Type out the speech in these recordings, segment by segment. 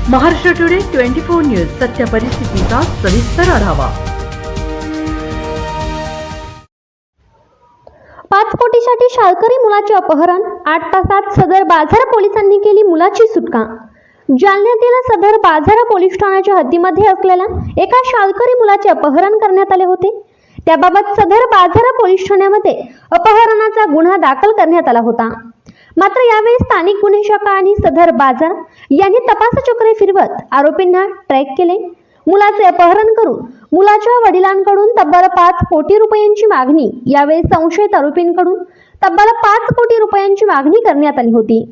Maharashtra today 24 news सत्य परिस्थितीचा सविस्तर आढावा। 5 कोटीसाठी शाळकरी मुलाचे अपहरण, 8 तासात सदर बाजारा पोलिसांनी केली मुलाची सुटका। जालन्यातील सदर बाजारा पोलीस ठाण्याच्या हद्दीमध्ये असलेल्या एका शाळकरी मुलाचे अपहरण करण्यात आले होते। त्याबाबत सदर बाजारा पोलीस ठाण्यामध्ये अपहरणाचा गुन्हा दाखल करण्यात आला होता। मात्र यावेळी स्थानिक गुन्हे शाखा आणि सदर बाजार यांनी तपासचक्रे फिरवत आरोपींना ट्रॅक केले। मुलाचे अपहरण करून मुलाच्या वडिलांकडून तब्बल 5 कोटी रुपयांची मागणी, यावेळी संशयित आरोपींकडून तब्बल 5 कोटी रुपयांची मागणी करण्यात आली होती।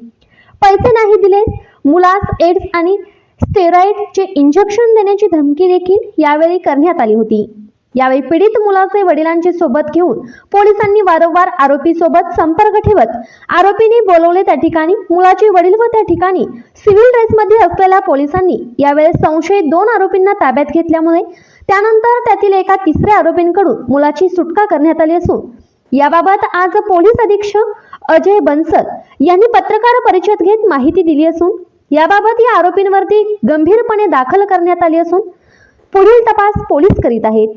पैसे नाही दिले मुलास एड्स आणि स्टेरॉइडचे इंजेक्शन देण्याची धमकी देखील यावेळी करण्यात आली होती। यावेळी पीडित मुलाचे वडिलांचे सोबत घेऊन पोलिसांनी वारंवार आरोपी सोबत संपर्क ठेवत आरोपींनी बोलवले त्या ठिकाणी मुलाचे वडील व त्या ठिकाणी सिव्हिल ड्रेसमध्ये असलेल्या पोलिसांनी यावेळी संशयित 2 आरोपींना ताब्यात घेतल्यामुळे त्यानंतर त्यातील एका तिसऱ्या आरोपींकडून मुलाची सुटका करण्यात आली असून याबाबत आज पोलीस अधीक्षक अजय बन्सल यांनी पत्रकार परिषद घेत माहिती दिली असून याबाबत या आरोपींवरती गंभीरपणे दाखल करण्यात आली असून पुढील तपास पोलीस करीत आहेत।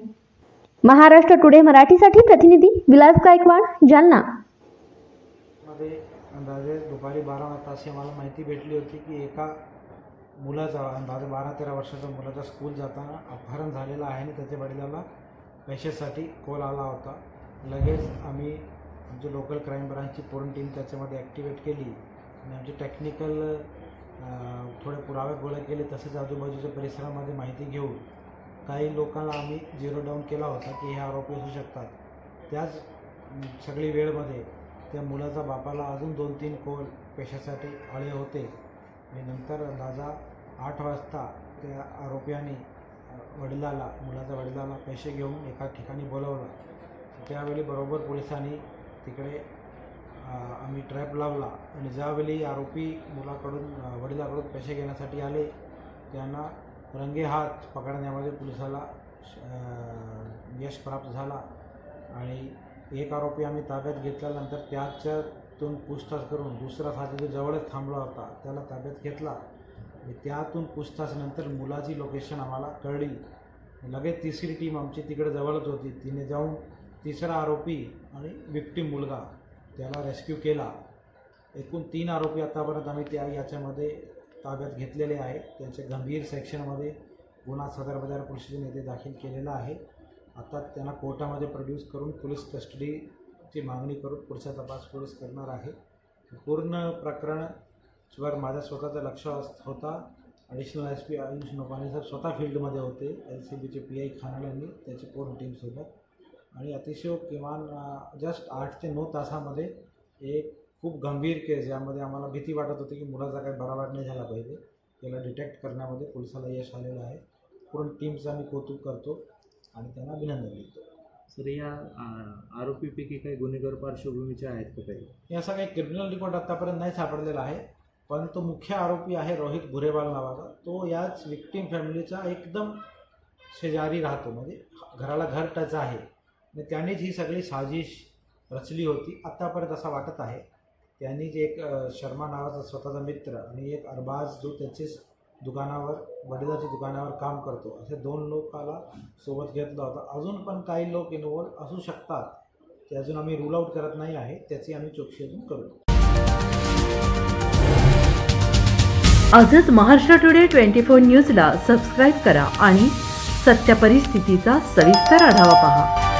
महाराष्ट्र टुडे मराठीसाठी प्रतिनिधी विलास गायकवाड, जालना। मध्ये अंदाजे दुपारी 12 तास मला माहिती भेटली होती की एका मुलाचा अंदाजे 12-13 वर्षाच्या मुलाचा स्कूल जाताना अपहरण झालेला आहे आणि त्याच्या वडिलाला पैशासाठी कॉल आला होता। लगेच आम्ही आमची लोकल क्राईम ब्रांचची पूर्ण टीम त्याच्यामध्ये ॲक्टिवेट केली आणि आमचे टेक्निकल थोडे पुरावे गोळा केले। तसेच आजूबाजूच्या परिसरामध्ये माहिती घेऊन काही लोकांना आम्ही झिरो डाऊन केला होता की हे आरोपी असू शकतात। त्याच सगळी वेळमध्ये त्या मुलाचा बापाला अजून 2-3 कॉल पैशासाठी आले होते आणि नंतर अंदाजा 8 वाजता त्या आरोपींनी मुलाच्या वडिलाला पैसे घेऊन एका ठिकाणी बोलवलं। त्यावेळी बरोबर पोलिसांनी तिकडे आम्ही ट्रॅप लावला आणि ज्यावेळी आरोपी वडिलाकडून पैसे घेण्यासाठी आले त्यांना रंगे हात पकडण्यामध्ये पोलिसाला यश प्राप्त झाला आणि एक आरोपी आम्ही ताब्यात घेतल्यानंतर त्याच्यातून पूछताछ करून दुसरा साथी जो जवळच थांबला होता त्याला ताब्यात घेतला आणि त्यातून पूछताछनंतर मुलाची लोकेशन आम्हाला कळली। लगेच तिसरी टीम आमची तिकडे जवळच होती, तिने जाऊन तिसरा आरोपी आणि विक्टिम मुलगा त्याला रेस्क्यू केला। एकूण 3 आरोपी आतापर्यंत आम्ही याच्यामध्ये ताब्यात घेतलेले आहे। त्यांचे गंभीर सेक्शनमध्ये गुन्हा सदर बाजार पोलीस स्टेशन येथे दाखल केलेला आहे। आता त्यांना कोर्टामध्ये प्रोड्यूस करून पोलीस कस्टडीची मागणी करून पुढचा तपास पोलीस करणार आहे। पूर्ण प्रकरणावर माझ्या स्वतःचं लक्ष होता। ॲडिशनल SP आयुष नोपाने साहेब स्वतः फील्डमध्ये होते, LCBचे PI खानाल यांनी त्याची पूर्ण टीमसोबत आणि अतिशय किमान जस्ट 8 ते 9 तासामध्ये एक खूप गंभीर केस यामध्ये आम्हाला भीती वाटत होती की मुलाचा काही बराबर नाही झाला पाहिजे, त्याला डिटेक्ट करण्यामध्ये पोलिसाला यश आलेलं आहे। पूर्ण टीमचं आम्ही कौतुक करतो आणि त्यांना अभिनंदन देतो। सर, या आरोपीपैकी काही गुन्हेगार पार्श्वभूमीचे आहेत का काही? याचा काही क्रिमिनल रेकॉर्ड आतापर्यंत नाही सापडलेला आहे, पण तो मुख्य आरोपी आहे रोहित भुरेवाल नावाचा। तो याच विक्टिम फॅमिलीचा एकदम शेजारी राहतो, म्हणजे घराला घर टच आहे आणि त्यानेच ही सगळी साजिश रचली होती आत्तापर्यंत असं वाटत आहे। त्यांनी जे एक शर्मा नावाचा स्वतःचा मित्र आणि एक अरबाज जो त्याचेच वडिलाच्या दुकानावर काम करतो, असे 2 लोकाला सोबत घेतला होता। अजून पण काही लोक इन्व्हॉल्व असू शकतात, ते अजून आम्ही रूल आउट करत नाही आहे, त्याची आम्ही चौकशी अजून करतो। आजच महाराष्ट्र टुडे 24 न्यूजला सबस्क्राईब करा आणि सत्य परिस्थितीचा सविस्तर आढावा पहा।